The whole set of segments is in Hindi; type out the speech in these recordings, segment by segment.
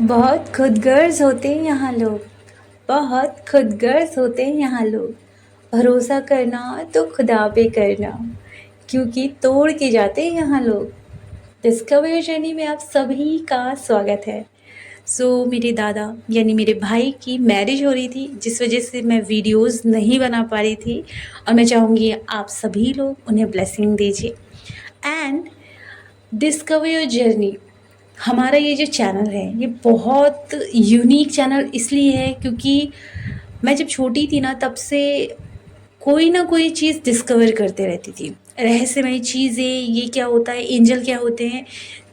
बहुत खुदगर्ज होते हैं यहाँ लोग। बहुत खुदगर्ज होते हैं यहाँ लोग। भरोसा करना तो खुदा पे करना, क्योंकि तोड़ के जाते हैं यहाँ लोग। डिस्कवर जर्नी में आप सभी का स्वागत है। मेरे दादा यानी मेरे भाई की मैरिज हो रही थी, जिस वजह से मैं वीडियोस नहीं बना पा रही थी, और मैं चाहूँगी आप सभी लोग उन्हें ब्लेसिंग दीजिए। एंड डिस्कवर योर जर्नी, हमारा ये जो चैनल है ये बहुत यूनिक चैनल इसलिए है क्योंकि मैं जब छोटी थी ना, तब से कोई ना कोई चीज़ डिस्कवर करते रहती थी। रहस्यमय चीज़ें, ये क्या होता है, एंजल क्या होते हैं।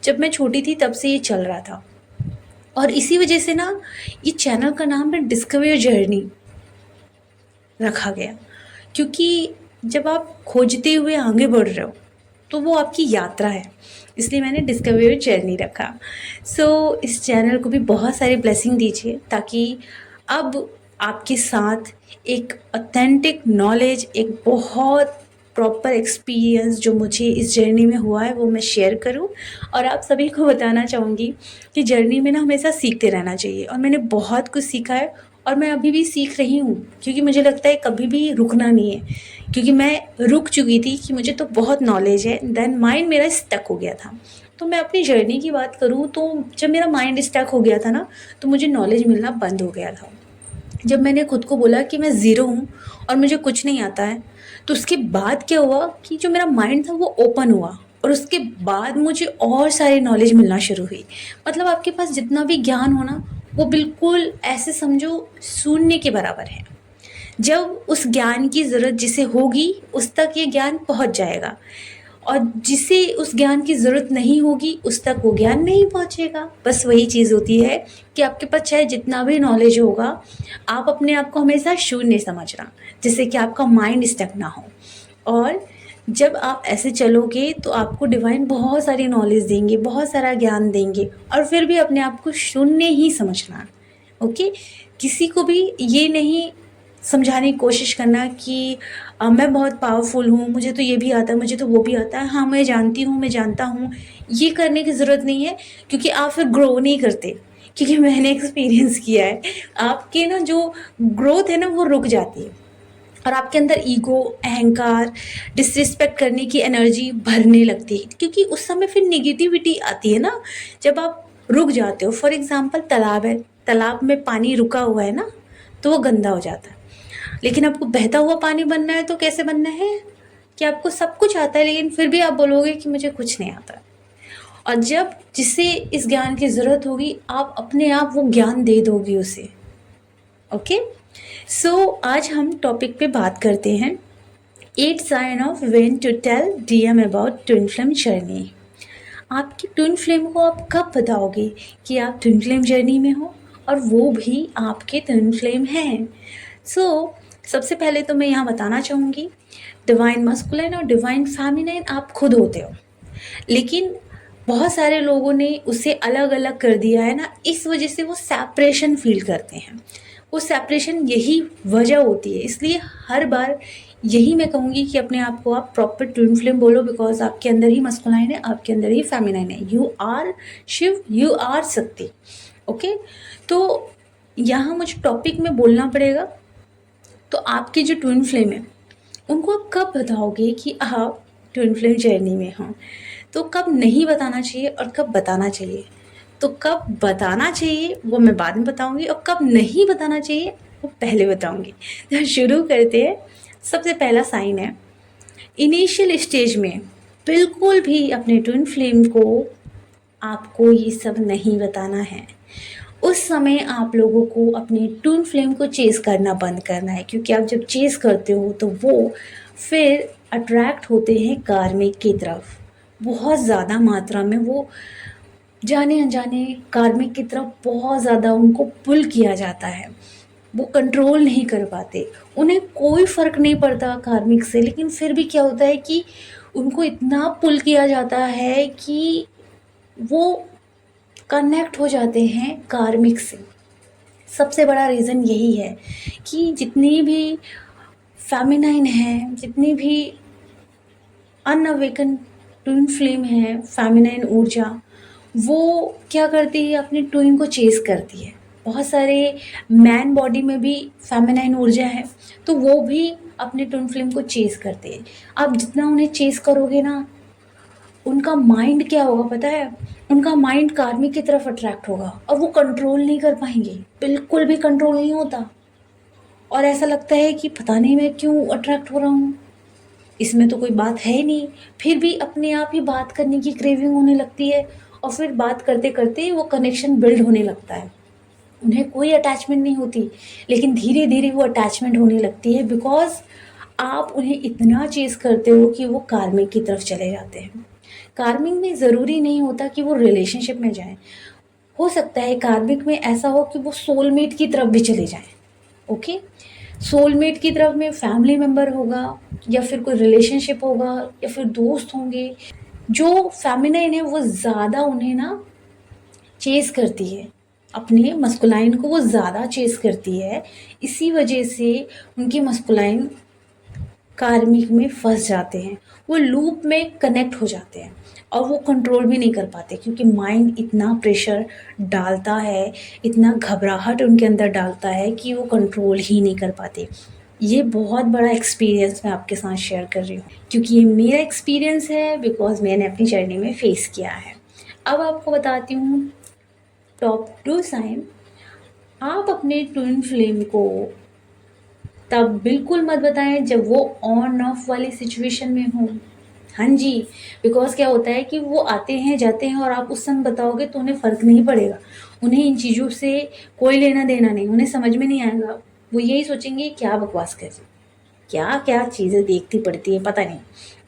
जब मैं छोटी थी तब से ये चल रहा था, और इसी वजह से ना ये चैनल का नाम है डिस्कवर योर जर्नी रखा गया। क्योंकि जब आप खोजते हुए आगे बढ़ रहे हो तो वो आपकी यात्रा है, इसलिए मैंने डिस्कवर योर जर्नी रखा। इस चैनल को भी बहुत सारी ब्लेसिंग दीजिए, ताकि अब आपके साथ एक ऑथेंटिक नॉलेज, एक बहुत प्रॉपर एक्सपीरियंस जो मुझे इस जर्नी में हुआ है वो मैं शेयर करूं। और आप सभी को बताना चाहूँगी कि जर्नी में ना हमेशा सीखते रहना चाहिए, और मैंने बहुत कुछ सीखा है और मैं अभी भी सीख रही हूँ, क्योंकि मुझे लगता है कभी भी रुकना नहीं है। क्योंकि मैं रुक चुकी थी कि मुझे तो बहुत नॉलेज है, देन माइंड मेरा स्टक हो गया था। तो मैं अपनी जर्नी की बात करूँ तो जब मेरा माइंड स्टक हो गया था ना, तो मुझे नॉलेज मिलना बंद हो गया था। जब मैंने खुद को बोला कि मैं ज़ीरो हूँ और मुझे कुछ नहीं आता है, तो उसके बाद क्या हुआ कि जो मेरा माइंड था वो ओपन हुआ, और उसके बाद मुझे और सारी नॉलेज मिलना शुरू हुई। मतलब आपके पास जितना भी ज्ञान हो ना, वो बिल्कुल ऐसे समझो शून्य के बराबर है। जब उस ज्ञान की ज़रूरत जिसे होगी उस तक ये ज्ञान पहुंच जाएगा, और जिसे उस ज्ञान की ज़रूरत नहीं होगी उस तक वो ज्ञान नहीं पहुंचेगा। बस वही चीज़ होती है कि आपके पास चाहे जितना भी नॉलेज होगा, आप अपने आप को हमेशा शून्य समझना, जिससे कि आपका माइंड स्टक ना हो। और जब आप ऐसे चलोगे तो आपको डिवाइन बहुत सारी नॉलेज देंगे, बहुत सारा ज्ञान देंगे, और फिर भी अपने आप को शून्य ही समझना। ओके, किसी को भी ये नहीं समझाने की कोशिश करना कि मैं बहुत पावरफुल हूँ, मुझे तो ये भी आता है, मुझे तो वो भी आता है, हाँ मैं जानती हूँ, मैं जानता हूँ। ये करने की ज़रूरत नहीं है, क्योंकि आप फिर ग्रो नहीं करते। क्योंकि मैंने एक्सपीरियंस किया है, आपके ना जो ग्रोथ है ना वो रुक जाती है, और आपके अंदर ईगो, अहंकार, डिसरिस्पेक्ट करने की एनर्जी भरने लगती है, क्योंकि उस समय फिर नेगेटिविटी आती है ना। जब आप रुक जाते हो, फॉर एग्जांपल तालाब है, तालाब में पानी रुका हुआ है ना, तो वो गंदा हो जाता है। लेकिन आपको बहता हुआ पानी बनना है तो कैसे बनना है कि आपको सब कुछ आता है, लेकिन फिर भी आप बोलोगे कि मुझे कुछ नहीं आता। और जब जिसे इस ज्ञान की ज़रूरत होगी, आप अपने आप वो ज्ञान दे दोगे उसे। ओके, आज हम टॉपिक पे बात करते हैं 8 sign of when to tell DM about twin flame journey. आपकी ट्विन फ्लेम को आप कब बताओगे कि आप ट्विन फ्लेम जर्नी में हो, और वो भी आपके ट्विन फ्लेम हैं। सबसे पहले तो मैं यहाँ बताना चाहूँगी, डिवाइन मस्कुलिन और डिवाइन फेमिनिन आप खुद होते हो, लेकिन बहुत सारे लोगों ने उसे अलग अलग कर दिया है ना, इस वजह से वो सेपरेशन फील करते हैं। वो सेपरेशन यही वजह होती है, इसलिए हर बार यही मैं कहूँगी कि अपने आप को आप प्रॉपर ट्विन फ्लेम बोलो, बिकॉज आपके अंदर ही मस्कुलाइन है, आपके अंदर ही फेमिनाइन है। You are Shiv, you are Shakti. Okay, तो यहाँ मुझे टॉपिक में बोलना पड़ेगा। तो आपके जो ट्विन फ्लेम है उनको आप कब बताओगे कि आप ट्विन फ्लेम जर्नी में हो, तो कब नहीं बताना चाहिए और कब बताना चाहिए। तो कब बताना चाहिए वो मैं बाद में बताऊंगी, और कब नहीं बताना चाहिए वो पहले बताऊंगी। तो शुरू करते हैं। सबसे पहला साइन है, इनिशियल स्टेज में बिल्कुल भी अपने ट्विन फ्लेम को आपको ये सब नहीं बताना है। उस समय आप लोगों को अपनी ट्विन फ्लेम को चेस करना बंद करना है, क्योंकि आप जब चेस करते हो तो वो फिर अट्रैक्ट होते हैं कार्मिक की तरफ। बहुत ज़्यादा मात्रा में वो जाने अनजाने कार्मिक की तरफ बहुत ज़्यादा उनको पुल किया जाता है। वो कंट्रोल नहीं कर पाते, उन्हें कोई फ़र्क नहीं पड़ता कार्मिक से, लेकिन फिर भी क्या होता है कि उनको इतना पुल किया जाता है कि वो कनेक्ट हो जाते हैं कार्मिक से। सबसे बड़ा रीज़न यही है कि जितनी भी फेमिनाइन है, जितनी भी अनअवेकन ट्विन फ्लेम है, फेमिनाइन ऊर्जा, वो क्या करती है, अपनी ट्विन को चेस करती है। बहुत सारे मैन बॉडी में भी फेमिनाइन ऊर्जा है, तो वो भी अपने ट्विन फ्लेम को चेस करते हैं। आप जितना उन्हें चेस करोगे ना, उनका माइंड क्या होगा पता है? उनका माइंड कार्मिक की तरफ अट्रैक्ट होगा और वो कंट्रोल नहीं कर पाएंगे, बिल्कुल भी कंट्रोल नहीं होता। और ऐसा लगता है कि पता नहीं मैं क्यों अट्रैक्ट हो रहा हूँ, इसमें तो कोई बात है ही नहीं। फिर भी अपने आप ही बात करने की क्रेविंग होने लगती है, और फिर बात करते करते वो कनेक्शन बिल्ड होने लगता है। उन्हें कोई अटैचमेंट नहीं होती, लेकिन धीरे धीरे वो अटैचमेंट होने लगती है, बिकॉज आप उन्हें इतना चेज़ करते हो कि वो कार्मिक की तरफ चले जाते हैं। कार्मिक में ज़रूरी नहीं होता कि वो रिलेशनशिप में जाएं, हो सकता है कार्मिक में ऐसा हो कि वो सोलमेट की तरफ भी चले जाएं। ओके, सोलमेट की तरफ में फैमिली मेम्बर होगा, या फिर कोई रिलेशनशिप होगा, या फिर दोस्त होंगे। जो फेमिनाइन है वो ज़्यादा उन्हें ना चेज़ करती है, अपने मस्कुलाइन को वो ज़्यादा चेज़ करती है। इसी वजह से उनकी मस्कुलाइन कार्मिक में फंस जाते हैं, वो लूप में कनेक्ट हो जाते हैं, और वो कंट्रोल भी नहीं कर पाते, क्योंकि माइंड इतना प्रेशर डालता है, इतना घबराहट उनके अंदर डालता है कि वो कंट्रोल ही नहीं कर पाते। ये बहुत बड़ा एक्सपीरियंस मैं आपके साथ शेयर कर रही हूँ, क्योंकि ये मेरा एक्सपीरियंस है, बिकॉज मैंने अपनी जर्नी में फेस किया है। अब आपको बताती हूँ टॉप 2 साइन। आप अपने ट्विन फ्लेम को तब बिल्कुल मत बताएं जब वो ऑन ऑफ वाली सिचुएशन में हो। हाँ जी, बिकॉज क्या होता है कि वो आते हैं जाते हैं, और आप उस समय बताओगे तो उन्हें फ़र्क नहीं पड़ेगा। उन्हें इन चीज़ों से कोई लेना देना नहीं, उन्हें समझ में नहीं आएगा। वो यही सोचेंगे क्या बकवास कर रही, क्या क्या चीज़ें देखती पड़ती है, पता नहीं,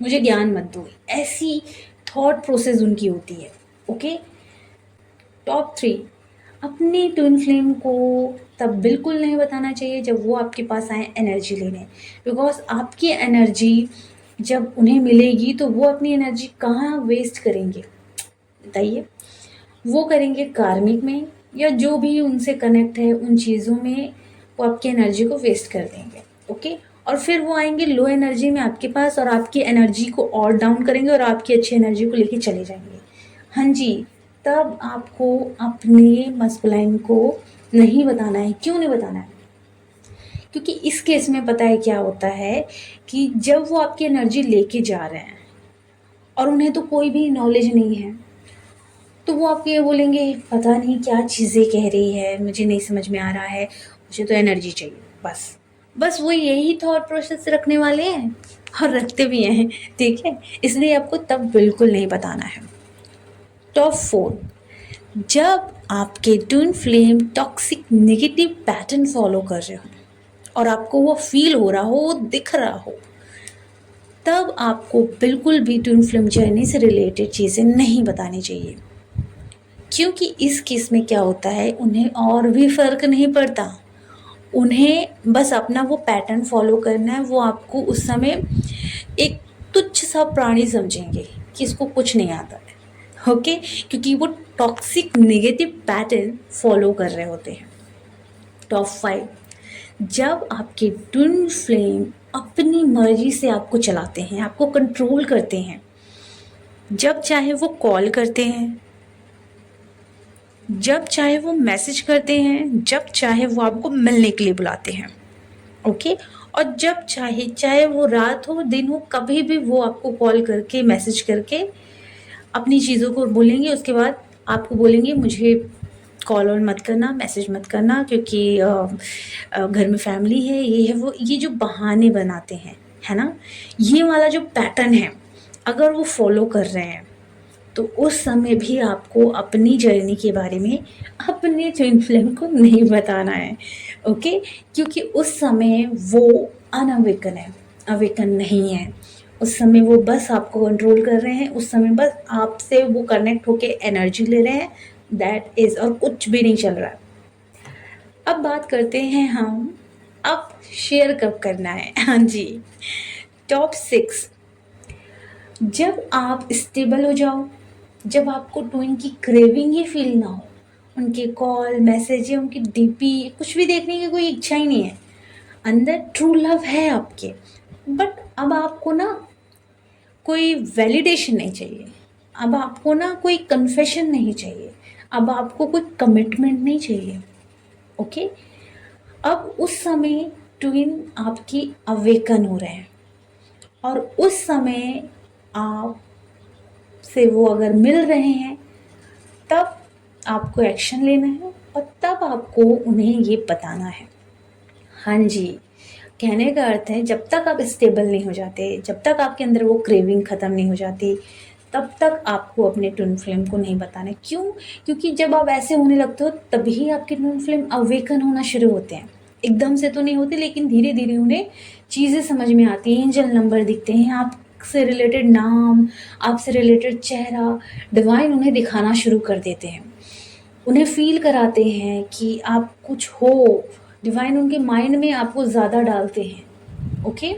मुझे ज्ञान मत दो, ऐसी थॉट प्रोसेस उनकी होती है। Okay, top 3। अपनी ट्विन फ्लेम को तब बिल्कुल नहीं बताना चाहिए जब वो आपके पास आए एनर्जी लेने, बिकॉज आपकी एनर्जी जब उन्हें मिलेगी तो वो अपनी एनर्जी कहाँ वेस्ट करेंगे बताइए? वो करेंगे कार्मिक में, या जो भी उनसे कनेक्ट है उन चीज़ों में वो आपकी एनर्जी को वेस्ट कर देंगे। ओके, और फिर वो आएंगे लो एनर्जी में आपके पास, और आपकी एनर्जी को और डाउन करेंगे, और आपकी अच्छी एनर्जी को लेके चले जाएंगे। हाँ जी, तब आपको अपने मस्कुलाइन को नहीं बताना है। क्यों नहीं बताना है? क्योंकि इस केस में पता है क्या होता है कि जब वो आपकी एनर्जी लेके जा रहे हैं और उन्हें तो कोई भी नॉलेज नहीं है, तो वो आपको ये बोलेंगे पता नहीं क्या चीज़ें कह रही है, मुझे नहीं समझ में आ रहा है, मुझे तो एनर्जी चाहिए बस। बस वो यही थॉट प्रोसेस रखने वाले हैं, और रखते भी हैं, ठीक है? इसलिए आपको तब बिल्कुल नहीं बताना है। टॉप 4। जब आपके twin flame toxic negative pattern follow कर रहे हो और आपको वो फील हो रहा हो, वो दिख रहा हो, तब आपको बिल्कुल भी ट्विन फ्लेम जर्नी से रिलेटेड चीज़ें नहीं बतानी चाहिए। क्योंकि इस केस में क्या होता है, उन्हें और भी फ़र्क नहीं पड़ता, उन्हें बस अपना वो पैटर्न फॉलो करना है। वो आपको उस समय एक तुच्छ सा प्राणी समझेंगे कि इसको कुछ नहीं आता है। ओके, क्योंकि वो टॉक्सिक नेगेटिव पैटर्न फॉलो कर रहे होते हैं। टॉप 5। जब आपके ट्विन फ्लेम अपनी मर्जी से आपको चलाते हैं, आपको कंट्रोल करते हैं, जब चाहे वो कॉल करते हैं, जब चाहे वो मैसेज करते हैं, जब चाहे वो आपको मिलने के लिए बुलाते हैं। ओके, और जब चाहे, चाहे वो रात हो दिन हो, कभी भी वो आपको कॉल करके मैसेज करके अपनी चीज़ों को बोलेंगे। उसके बाद आपको बोलेंगे मुझे कॉल ऑन मत करना, मैसेज मत करना, क्योंकि घर में फैमिली है, ये है वो, ये जो बहाने बनाते हैं, है ना, ये वाला जो पैटर्न है, अगर वो फॉलो कर रहे हैं तो उस समय भी आपको अपनी जर्नी के बारे में अपने ट्विन फ्लेम को नहीं बताना है। ओके, क्योंकि उस समय वो अनअवेकन है, अवेकन नहीं है। उस समय वो बस आपको कंट्रोल कर रहे हैं, उस समय बस आपसे वो कनेक्ट होके एनर्जी ले रहे हैं, दैट इज़, और कुछ भी नहीं चल रहा है। अब बात करते हैं हम अब शेयर कब करना है। हाँ जी, टॉप 6। जब आप स्टेबल हो जाओ, जब आपको ट्विन की क्रेविंग ही फील ना हो, उनके कॉल मैसेज या उनकी डीपी कुछ भी देखने की कोई इच्छा ही नहीं है, अंदर ट्रू लव है आपके, बट अब आपको ना कोई वैलिडेशन नहीं चाहिए, अब आपको ना कोई कन्फेशन नहीं चाहिए, अब आपको कोई कमिटमेंट नहीं चाहिए। ओके, अब उस समय ट्विन आपकी अवेकन हो रहे हैं और उस समय आप से वो अगर मिल रहे हैं तब आपको एक्शन लेना है और तब आपको उन्हें ये बताना है। हाँ जी, कहने का अर्थ है जब तक आप स्टेबल नहीं हो जाते, जब तक आपके अंदर वो क्रेविंग ख़त्म नहीं हो जाती, तब तक आपको अपने ट्विन फ्लेम को नहीं बताना। क्यों? क्योंकि जब आप ऐसे होने लगते हो तभी आपके ट्विन फ्लेम अवेकन होना शुरू होते हैं। एकदम से तो नहीं होते, लेकिन धीरे धीरे उन्हें चीज़ें समझ में आती हैं, एंजल नंबर दिखते हैं, आपसे रिलेटेड नाम, आपसे रिलेटेड चेहरा, डिवाइन उन्हें दिखाना शुरू कर देते हैं, उन्हें फील कराते हैं कि आप कुछ हो। डिवाइन उनके माइंड में आपको ज़्यादा डालते हैं। ओके,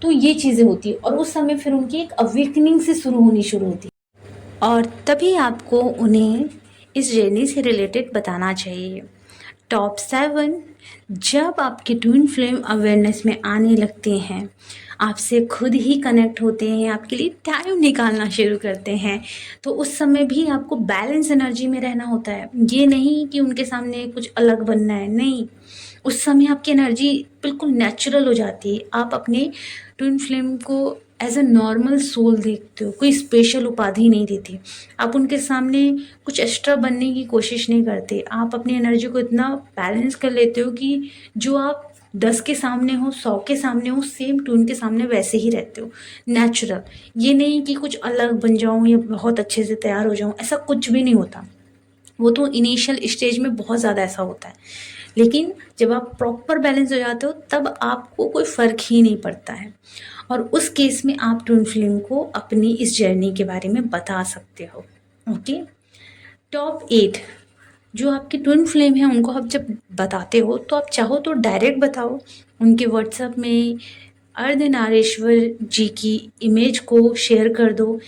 तो ये चीज़ें होती है और उस समय फिर उनकी एक अवेकनिंग से शुरू होनी शुरू होती है और तभी आपको उन्हें इस जर्नी से रिलेटेड बताना चाहिए। टॉप 7, जब आपके ट्विन फ्लेम अवेयरनेस में आने लगते हैं, आपसे खुद ही कनेक्ट होते हैं, आपके लिए टाइम निकालना शुरू करते हैं, तो उस समय भी आपको बैलेंस एनर्जी में रहना होता है। ये नहीं कि उनके सामने कुछ अलग बनना है, नहीं, उस समय आपकी एनर्जी बिल्कुल नेचुरल हो जाती है। आप अपने ट्विन फ्लेम को एज अ नॉर्मल सोल देखते हो, कोई स्पेशल उपाधि नहीं देते। आप उनके सामने कुछ एक्स्ट्रा बनने की कोशिश नहीं करते। आप अपनी एनर्जी को इतना बैलेंस कर लेते हो कि जो आप 10 के सामने हो, 100 के सामने हो, सेम ट्विन के सामने वैसे ही रहते हो, नेचुरल। ये नहीं कि कुछ अलग बन जाऊँ या बहुत अच्छे से तैयार हो जाऊँ, ऐसा कुछ भी नहीं होता। वो तो इनिशियल स्टेज में बहुत ज़्यादा ऐसा होता है, लेकिन जब आप प्रॉपर बैलेंस हो जाते हो तब आपको कोई फ़र्क ही नहीं पड़ता है और उस केस में आप ट्विन फ्लेम को अपनी इस जर्नी के बारे में बता सकते हो। ओके, टॉप 8, जो आपके ट्विन फ्लेम हैं उनको आप जब बताते हो तो आप चाहो तो डायरेक्ट बताओ, उनके व्हाट्सएप में अर्धनारीश्वर जी की इमेज को शेयर कर दो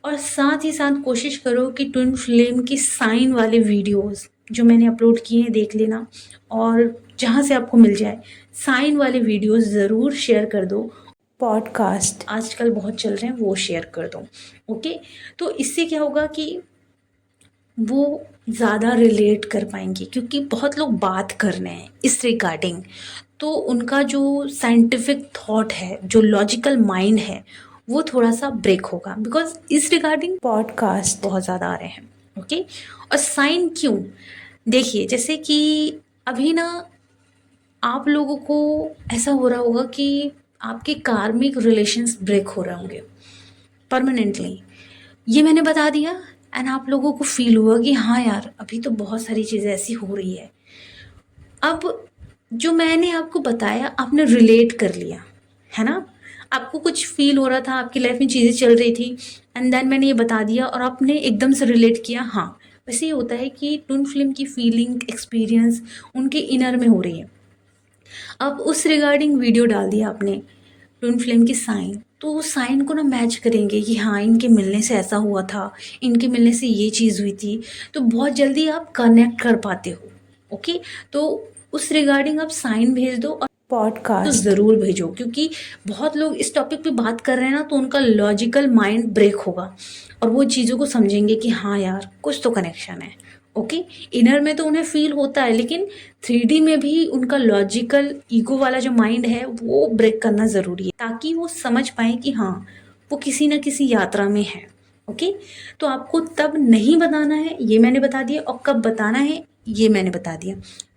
और साथ ही साथ कोशिश करो कि ट्विन फ्लेम की साइन वाले वीडियोस जो मैंने अपलोड किए हैं देख लेना और जहाँ से आपको मिल जाए साइन वाले वीडियोस ज़रूर शेयर कर दो। पॉडकास्ट आजकल बहुत चल रहे हैं, वो शेयर कर दो। ओके, तो इससे क्या होगा कि वो ज़्यादा रिलेट कर पाएंगे, क्योंकि बहुत लोग बात कर रहे हैं इस रिगार्डिंग, तो उनका जो साइंटिफिक थॉट है, जो लॉजिकल माइंड है, वो थोड़ा सा ब्रेक होगा, बिकॉज इस रिगार्डिंग पॉडकास्ट बहुत ज़्यादा आ रहे हैं। ओके, और साइन क्यों? देखिए, जैसे कि अभी ना आप लोगों को ऐसा हो रहा होगा कि आपके कार्मिक रिलेशंस ब्रेक हो रहे होंगे परमानेंटली, ये मैंने बता दिया एंड आप लोगों को फील हुआ कि हाँ यार, अभी तो बहुत सारी चीज़ें ऐसी हो रही है। अब जो मैंने आपको बताया आपने रिलेट कर लिया है ना, आपको कुछ फील हो रहा था, आपकी लाइफ में चीज़ें चल रही थी एंड देन मैंने ये बता दिया और आपने एकदम से रिलेट किया। हाँ, वैसे ही होता है कि ट्विन फ्लेम की फीलिंग एक्सपीरियंस उनके इनर में हो रही है। अब उस रिगार्डिंग वीडियो डाल दिया आपने, ट्विन फ्लेम की साइन, तो उस साइन को ना मैच करेंगे कि हाँ, इनके मिलने से ऐसा हुआ था, इनके मिलने से ये चीज़ हुई थी, तो बहुत जल्दी आप कनेक्ट कर पाते हो। ओके, तो उस रिगार्डिंग आप साइन भेज दो और पॉडकास्ट तो ज़रूर भेजो, क्योंकि बहुत लोग इस टॉपिक पे बात कर रहे हैं ना, तो उनका लॉजिकल माइंड ब्रेक होगा और वो चीज़ों को समझेंगे कि हाँ यार, कुछ तो कनेक्शन है। ओके, इनर में तो उन्हें फील होता है, लेकिन 3D में भी उनका लॉजिकल ईगो वाला जो माइंड है वो ब्रेक करना ज़रूरी है, ताकि वो समझ पाए कि हाँ, वो किसी न किसी यात्रा में है। ओके, तो आपको तब नहीं बताना है, ये मैंने बता दिया, और कब बताना है ये मैंने बता दिया।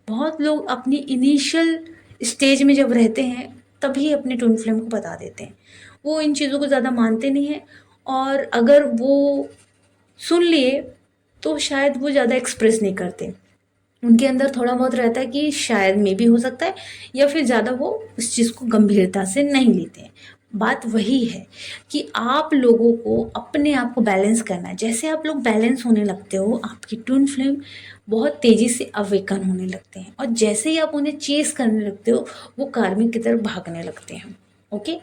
बहुत लोग अपनी इनिशियल स्टेज में जब रहते हैं तभी अपने ट्विन फ्लेम को बता देते हैं, वो इन चीज़ों को ज़्यादा मानते नहीं हैं, और अगर वो सुन लिए तो शायद वो ज़्यादा एक्सप्रेस नहीं करते। उनके अंदर थोड़ा बहुत रहता है कि शायद मे भी हो सकता है, या फिर ज़्यादा वो उस चीज़ को गंभीरता से नहीं लेते हैं। बात वही है कि आप लोगों को अपने आप को बैलेंस करना है। जैसे आप लोग बैलेंस होने लगते हो, आपकी ट्विन फ्लेम बहुत तेज़ी से अवेकन होने लगते हैं, और जैसे ही आप उन्हें चेस करने लगते हो वो कार्मिक की तरफ भागने लगते हैं। ओके,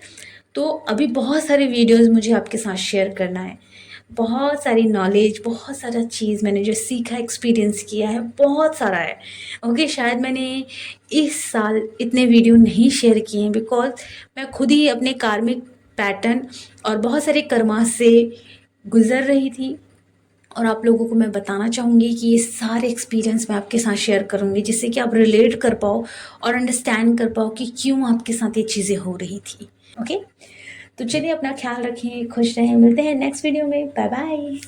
तो अभी बहुत सारे वीडियोज़ मुझे आपके साथ शेयर करना है, बहुत सारी नॉलेज, बहुत सारा चीज़ मैंने जो सीखा, एक्सपीरियंस किया है, बहुत सारा है। ओके, शायद मैंने इस साल इतने वीडियो नहीं शेयर किए हैं, बिकॉज़ मैं खुद ही अपने कार्मिक पैटर्न और बहुत सारे कर्मा से गुज़र रही थी, और आप लोगों को मैं बताना चाहूँगी कि ये सारे एक्सपीरियंस मैं आपके साथ शेयर करूँगी, जिससे कि आप रिलेट कर पाओ और अंडरस्टैंड कर पाओ कि क्यों आपके साथ ये चीज़ें हो रही थी। ओके, तो चलिए अपना ख्याल रखें, खुश रहें, मिलते हैं नेक्स्ट वीडियो में। Bye bye.